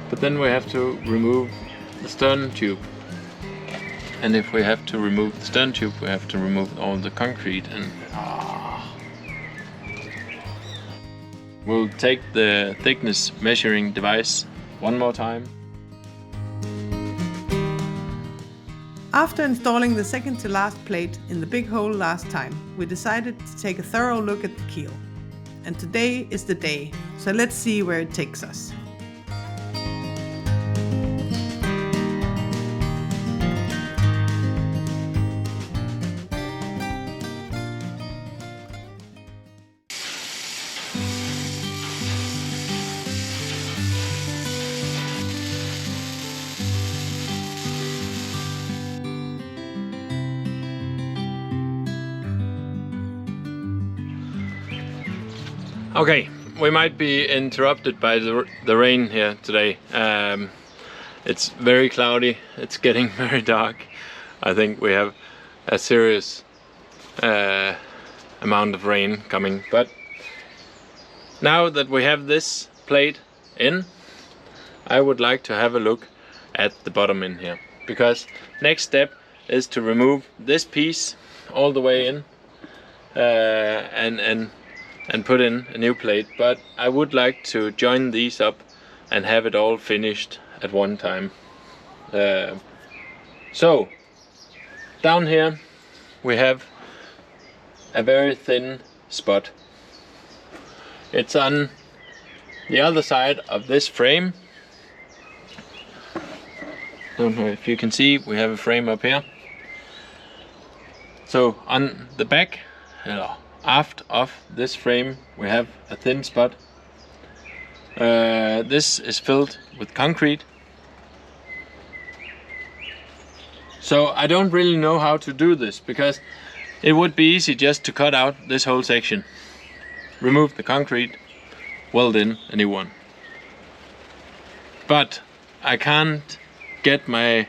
But then we have to remove the stern tube. And if we have to remove the stern tube, we have to remove all the concrete and we'll take the thickness measuring device one more time. After installing the second to last plate in the big hole last time, we decided to take a thorough look at the keel. And today is the day, so let's see where it takes us. Okay, we might be interrupted by the rain here today. It's very cloudy, it's getting very dark. I think we have a serious amount of rain coming. But now that we have this plate in, I would like to have a look at the bottom in here. Because next step is to remove this piece all the way in and put in a new plate, but I would like to join these up and have it all finished at one time. So down here we have a very thin spot. It's on the other side of this frame. Don't know if you can see, we have a frame up here. So on the back, aft of this frame we have a thin spot. This is filled with concrete. So I don't really know how to do this, because it would be easy just to cut out this whole section, remove the concrete, weld in a new one. But I can't get my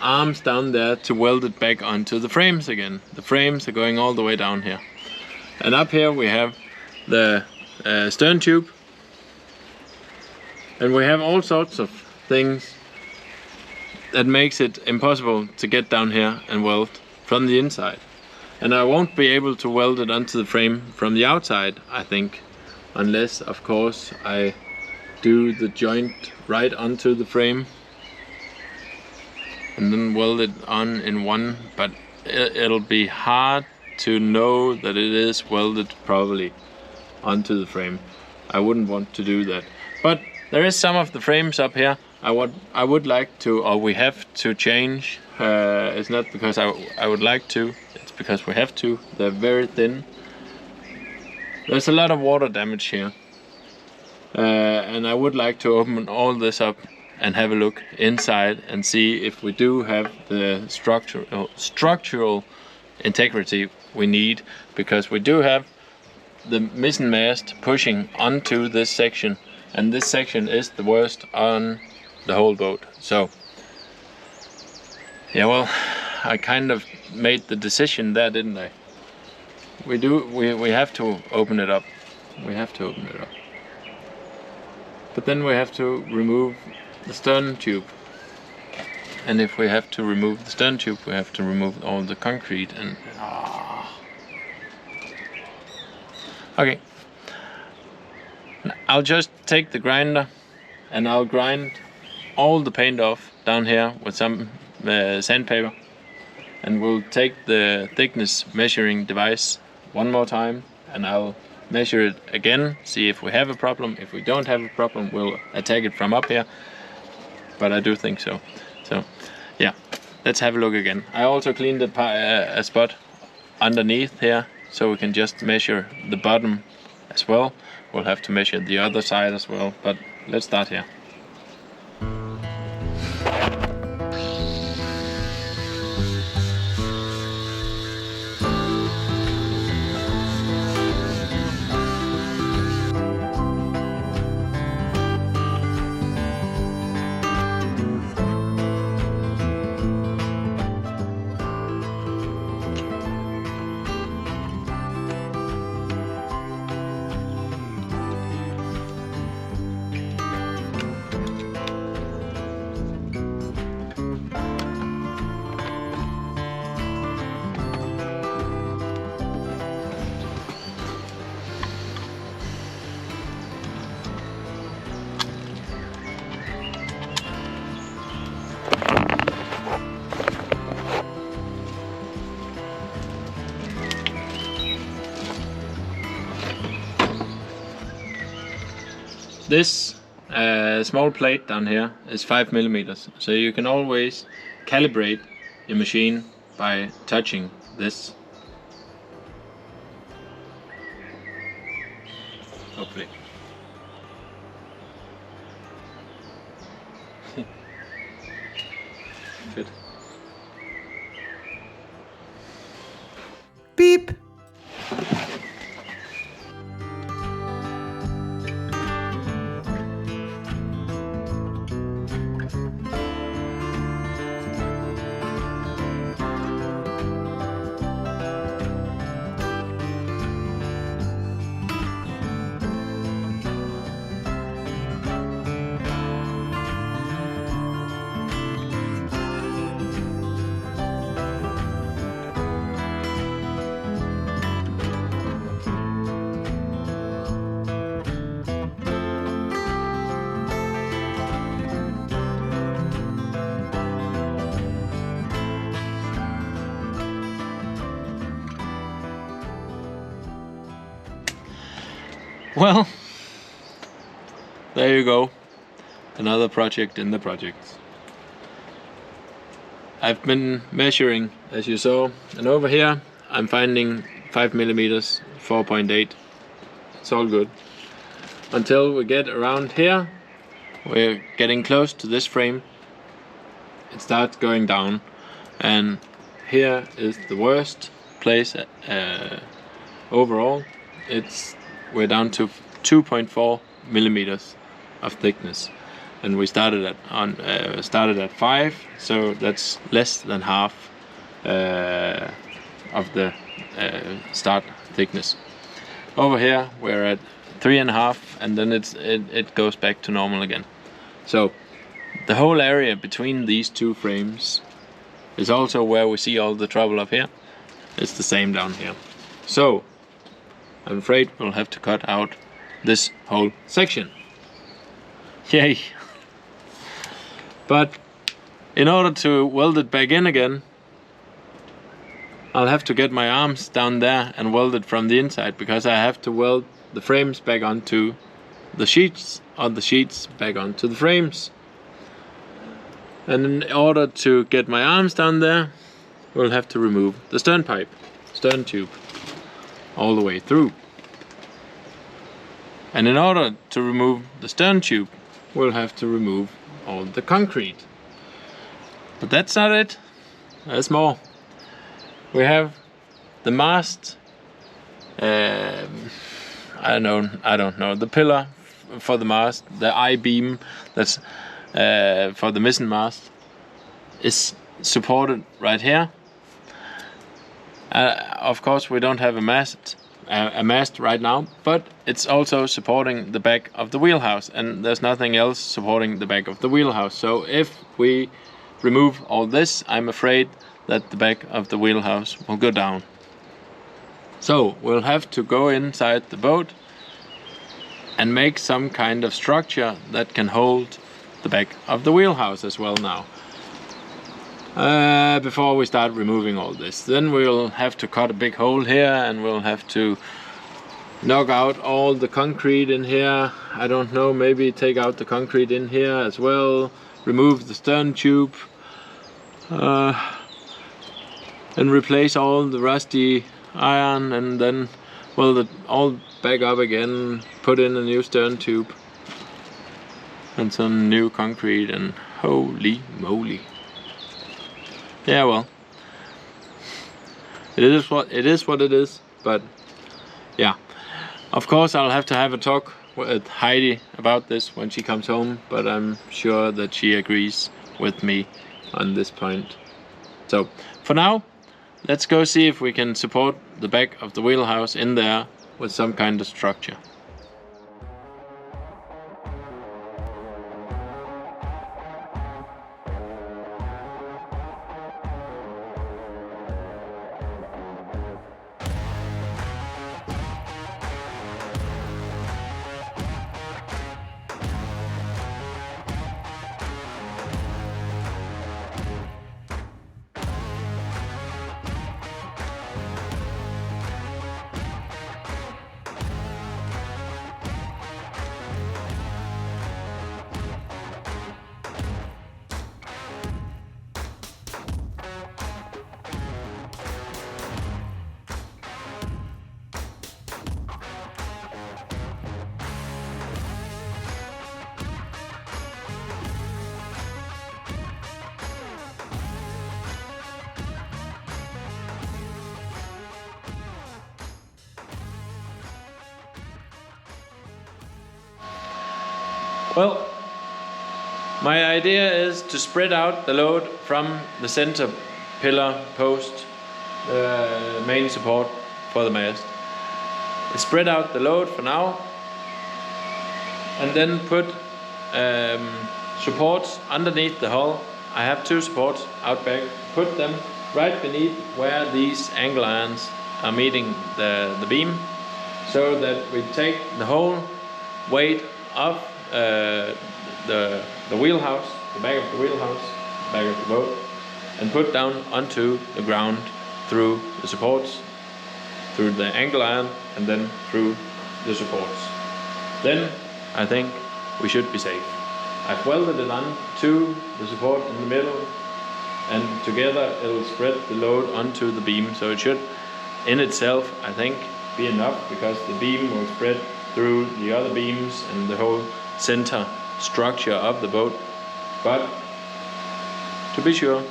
arms down there to weld it back onto the frames again. The frames are going all the way down here. And up here we have the stern tube, and we have all sorts of things that makes it impossible to get down here and weld from the inside. And I won't be able to weld it onto the frame from the outside, I think, unless of course I do the joint right onto the frame and then weld it on in one, but it'll be hard to know that it is welded properly onto the frame. I wouldn't want to do that. But there is some of the frames up here I would like to, or we have to change. It's not because I would like to, it's because we have to. They're very thin. There's a lot of water damage here. And I would like to open all this up and have a look inside and see if we do have the structural integrity we need, because we do have the mizzen mast pushing onto this section, and this section is the worst on the whole boat. So yeah, well, I kind of made the decision there, didn't I? We have to open it up. We have to open it up. But then we have to remove the stern tube. And if we have to remove the stern tube, we have to remove all the concrete and okay. I'll just take the grinder and I'll grind all the paint off down here with some sandpaper, and we'll take the thickness measuring device one more time and I'll measure it again, see if we have a problem. If we don't have a problem, we'll attack it from up here, but I do think so. So yeah, let's have a look again. I also cleaned a spot underneath here, so we can just measure the bottom as well. We'll have to measure the other side as well, but let's start here. This small plate down here is 5 millimeters, so you can always calibrate your machine by touching this. Hopefully. Fit. Beep! Well, there you go. Another project in the projects. I've been measuring, as you saw, and over here I'm finding 5 millimeters, 4.8. It's all good. Until we get around here, we're getting close to this frame. It starts going down, and here is the worst place overall. We're down to 2.4 millimeters of thickness, and we started at 5, so that's less than half of the start thickness. Over here we're at 3.5, and then it goes back to normal again. So the whole area between these two frames is also where we see all the trouble up here. It's the same down here. So I'm afraid we'll have to cut out this whole section. Yay! But in order to weld it back in again, I'll have to get my arms down there and weld it from the inside, because I have to weld the frames back onto the sheets, or the sheets back onto the frames. And in order to get my arms down there, we'll have to remove the stern tube, all the way through. And in order to remove the stern tube, we'll have to remove all the concrete. But that's not it. There's more. We have the mast. I don't know. The pillar for the mast, the I-beam that's for the mizzen mast, is supported right here. Of course, we don't have a mast right now, but it's also supporting the back of the wheelhouse, and there's nothing else supporting the back of the wheelhouse. So if we remove all this, I'm afraid that the back of the wheelhouse will go down. So we'll have to go inside the boat and make some kind of structure that can hold the back of the wheelhouse as well now. Before we start removing all this, then we'll have to cut a big hole here, and we'll have to knock out all the concrete in here. I don't know, maybe take out the concrete in here as well, remove the stern tube, and replace all the rusty iron, and then weld it all back up again, put in a new stern tube and some new concrete, and holy moly. Yeah, well, it is what it is, but yeah. Of course, I'll have to have a talk with Heidi about this when she comes home, but I'm sure that she agrees with me on this point. So, for now, let's go see if we can support the back of the wheelhouse in there with some kind of structure. Well, my idea is to spread out the load from the center pillar post, the main support for the mast. Spread out the load for now, and then put supports underneath the hull. I have 2 supports out back. Put them right beneath where these angle irons are meeting the beam, so that we take the whole weight of the wheelhouse, the back of the wheelhouse, back of the boat, and put down onto the ground through the supports, through the angle iron, and then through the supports. Then I think we should be safe. I've welded it on to the support in the middle, and together it'll spread the load onto the beam, so it should in itself, I think, be enough, because the beam will spread through the other beams and the whole center structure of the boat. But to be sure,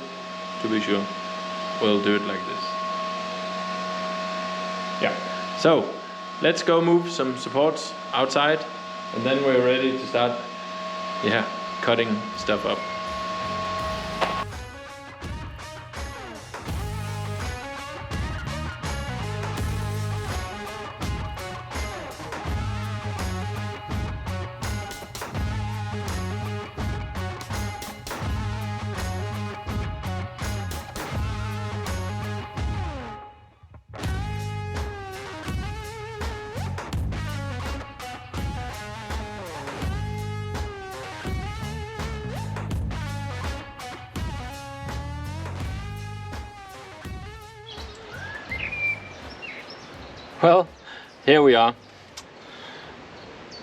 we'll do it like this. Yeah, so let's go move some supports outside, and then we're ready to start cutting stuff up. Well, here we are.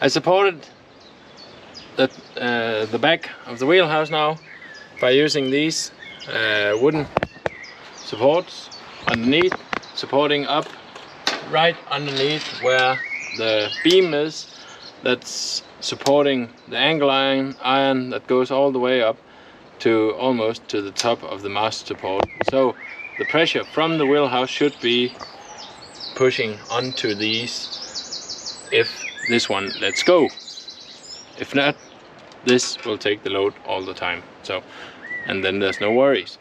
I supported the back of the wheelhouse now by using these wooden supports underneath, supporting up right underneath where the beam is, that's supporting the angle iron that goes all the way up to almost to the top of the mast support. So the pressure from the wheelhouse should be pushing onto these if this one lets go. If not, this will take the load all the time. So, and then there's no worries.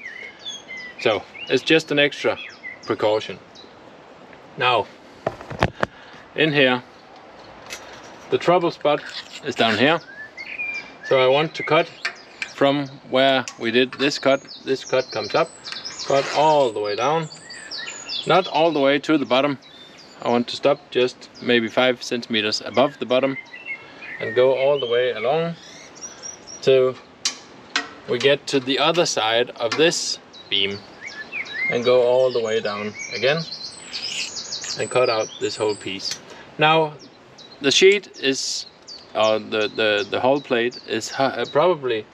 So it's just an extra precaution. Now, in here, the trouble spot is down here. So I want to cut from where we did this cut. This cut comes up, cut all the way down. Not all the way to the bottom. I want to stop just maybe 5 centimeters above the bottom and go all the way along till we get to the other side of this beam, and go all the way down again and cut out this whole piece. Now the sheet is, the hull plate is probably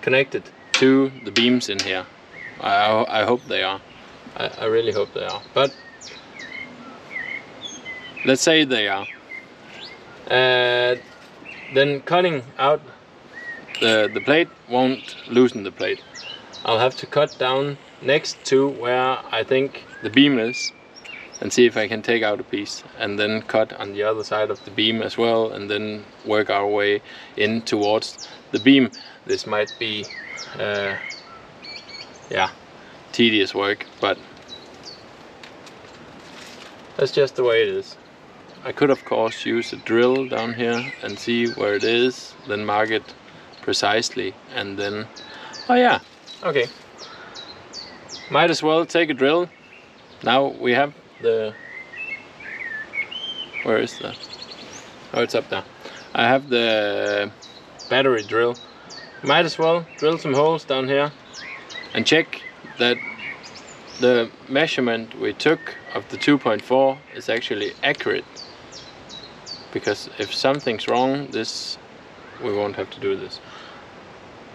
connected to the beams in here. I hope they are. I really hope they are, but let's say they are. Then cutting out the plate won't loosen the plate. I'll have to cut down next to where I think the beam is and see if I can take out a piece, and then cut on the other side of the beam as well, and then work our way in towards the beam. This might be tedious work, but that's just the way it is. I could of course use a drill down here and see where it is, then mark it precisely, and then, oh yeah, okay. Might as well take a drill. Now we have the, where is that? Oh, it's up there. I have the battery drill. Might as well drill some holes down here and check that the measurement we took of the 2.4 is actually accurate. Because if something's wrong, we won't have to do this.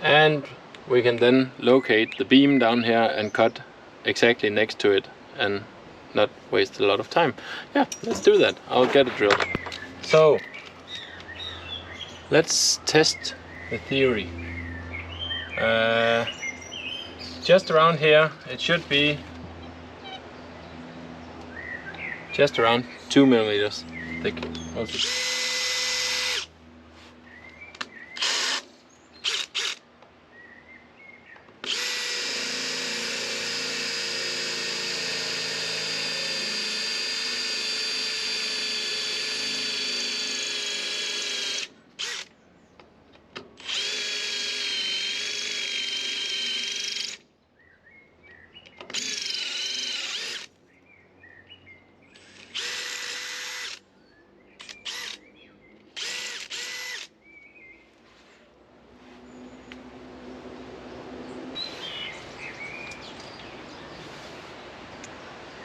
And we can then locate the beam down here and cut exactly next to it and not waste a lot of time. Yeah, let's do that. I'll get a drill. So let's test the theory. Just around here, it should be just around 2 millimeters thick.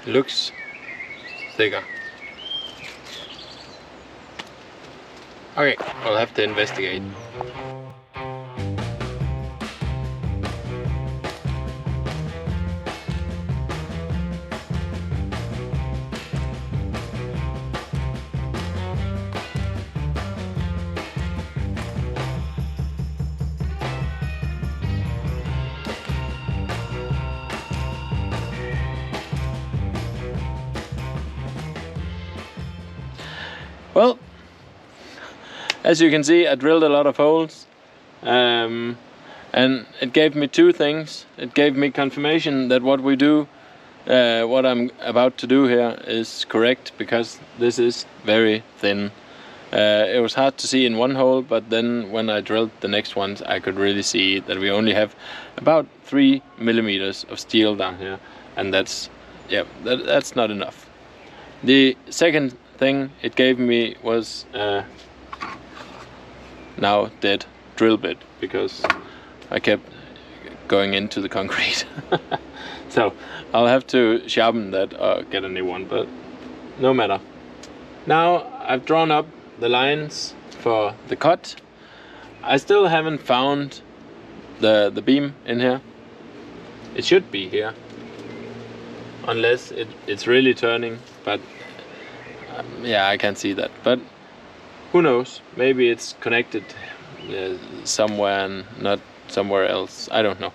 looks thicker. Okay, I'll have to investigate. Well, as you can see, I drilled a lot of holes, and it gave me two things. It gave me confirmation that what we do, what I'm about to do here is correct, because this is very thin. It was hard to see in one hole, but then when I drilled the next ones, I could really see that we only have about 3 millimeters of steel down here, and that's not enough. The second thing it gave me was now dead drill bit, because I kept going into the concrete. So I'll have to sharpen that or get a new one, but no matter. Now I've drawn up the lines for the cut. I still haven't found the beam in here. It should be here, unless it's really turning, but yeah, I can't see that. But who knows, maybe it's connected somewhere and not somewhere else, I don't know.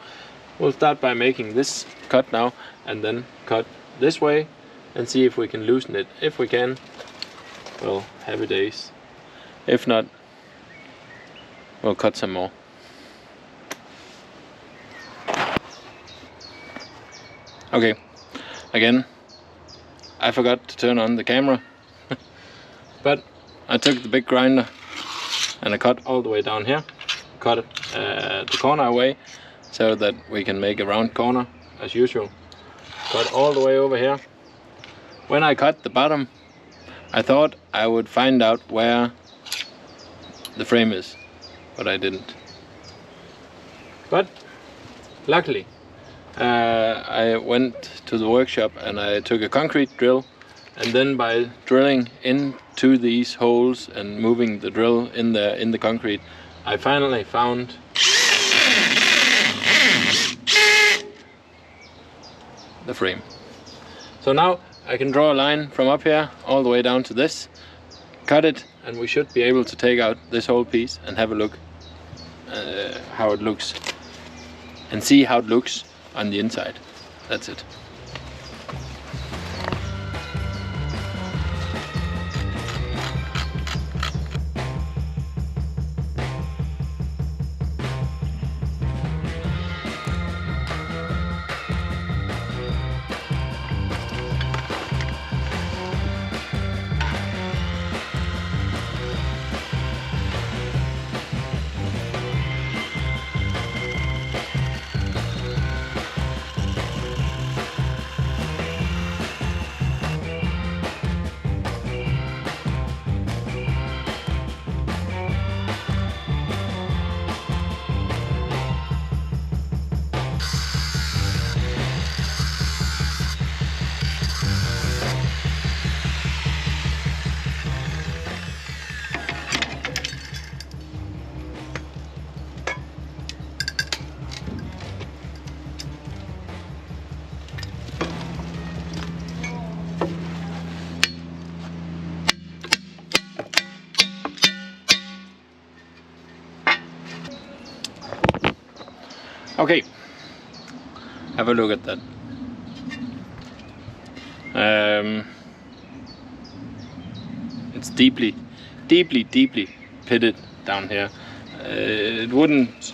We'll start by making this cut now, and then cut this way and see if we can loosen it. If we can, well, happy days. If not, we'll cut some more. Okay, again, I forgot to turn on the camera. But I took the big grinder and I cut all the way down here, cut the corner away so that we can make a round corner as usual. Cut all the way over here. When I cut the bottom, I thought I would find out where the frame is, but I didn't. But luckily I went to the workshop and I took a concrete drill, and then by drilling into these holes and moving the drill in the concrete, I finally found the frame. So now I can draw a line from up here all the way down to this, cut it, and we should be able to take out this whole piece and have a look how it looks, and see how it looks on the inside. That's it. Okay, have a look at that. It's deeply pitted down here. It wouldn't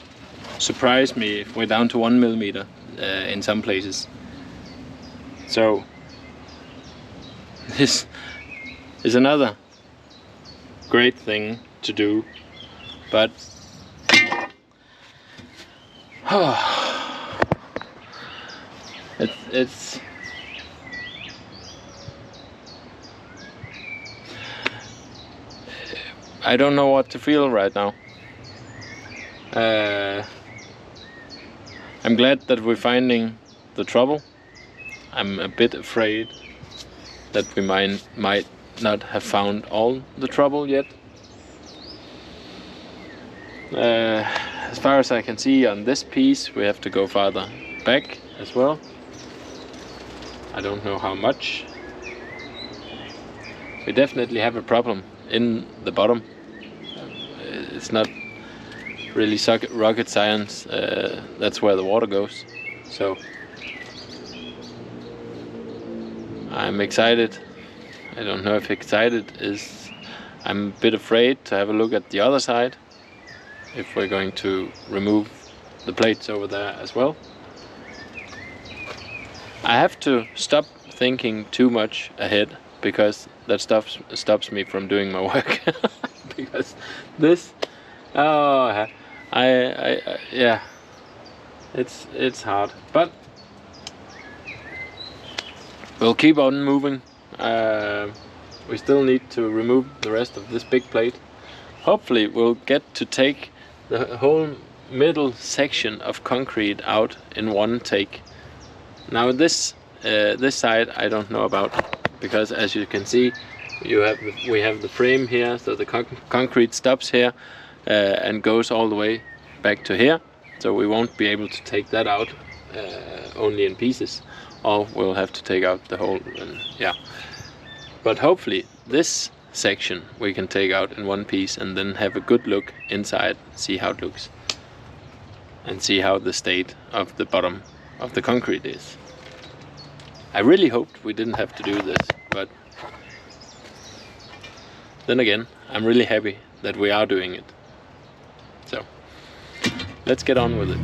surprise me if we're down to 1 millimeter in some places. So this is another great thing to do, but it's I don't know what to feel right now. I'm glad that we're finding the trouble. I'm a bit afraid that we might not have found all the trouble yet. As far as I can see on this piece, we have to go farther back as well. I don't know how much. We definitely have a problem in the bottom. It's not really rocket science. That's where the water goes. So I'm excited. I don't know if excited is... I'm a bit afraid to have a look at the other side, if we're going to remove the plates over there as well. I have to stop thinking too much ahead, because that stops me from doing my work. Because this, oh, yeah, it's hard, but we'll keep on moving. We still need to remove the rest of this big plate. Hopefully we'll get to take the whole middle section of concrete out in one take. Now this side I don't know about, because as you can see, we have the frame here, so the concrete stops here and goes all the way back to here. So we won't be able to take that out only in pieces, or we'll have to take out the whole. Yeah, but hopefully this section we can take out in one piece and then have a good look inside, see how it looks, and see how the state of the bottom of the concrete is. I really hoped we didn't have to do this, but then again, I'm really happy that we are doing it. So let's get on with it.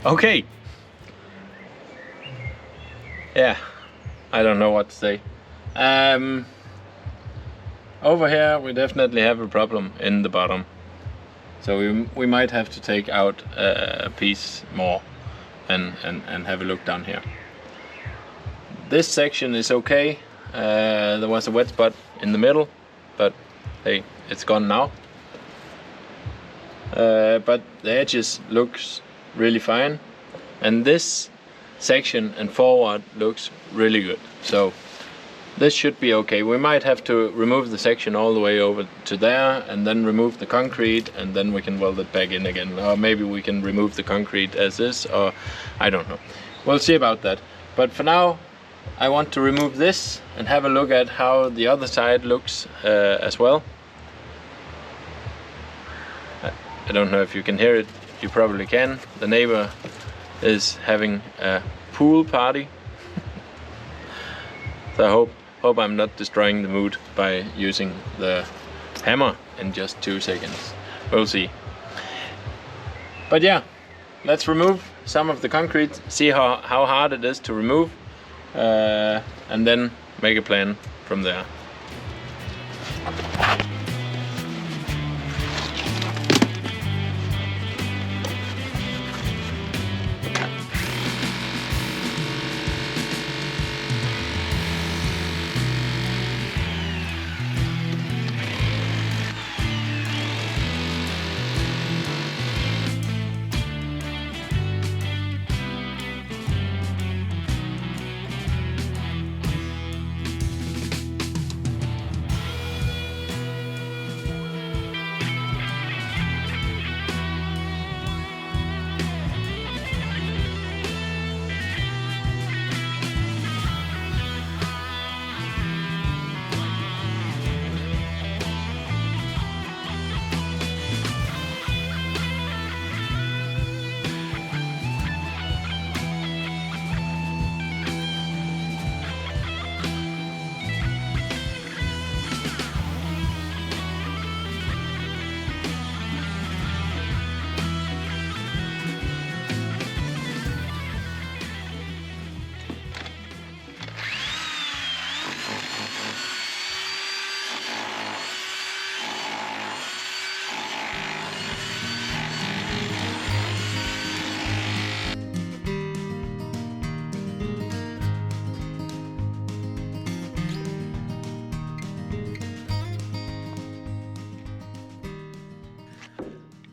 Okay. Yeah, I don't know what to say. Over here we definitely have a problem in the bottom, so we might have to take out a piece more and have a look down here. This section is okay. There was a wet spot in the middle, but hey, it's gone now. But the edges looks really fine, and this section and forward looks really good, so this should be okay. We might have to remove the section all the way over to there and then remove the concrete, and then we can weld it back in again, or maybe we can remove the concrete as is, or I don't know. We'll see about that. But for now I want to remove this and have a look at how the other side looks as well. I don't know if you can hear it. You probably can. The neighbor is having a pool party. So I hope I'm not destroying the mood by using the hammer in just 2 seconds. We'll see. But yeah, let's remove some of the concrete, see how hard it is to remove, and then make a plan from there.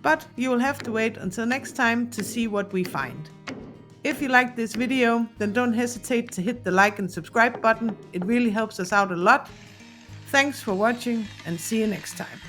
But you will have to wait until next time to see what we find. If you liked this video, then don't hesitate to hit the like and subscribe button. It really helps us out a lot. Thanks for watching and see you next time.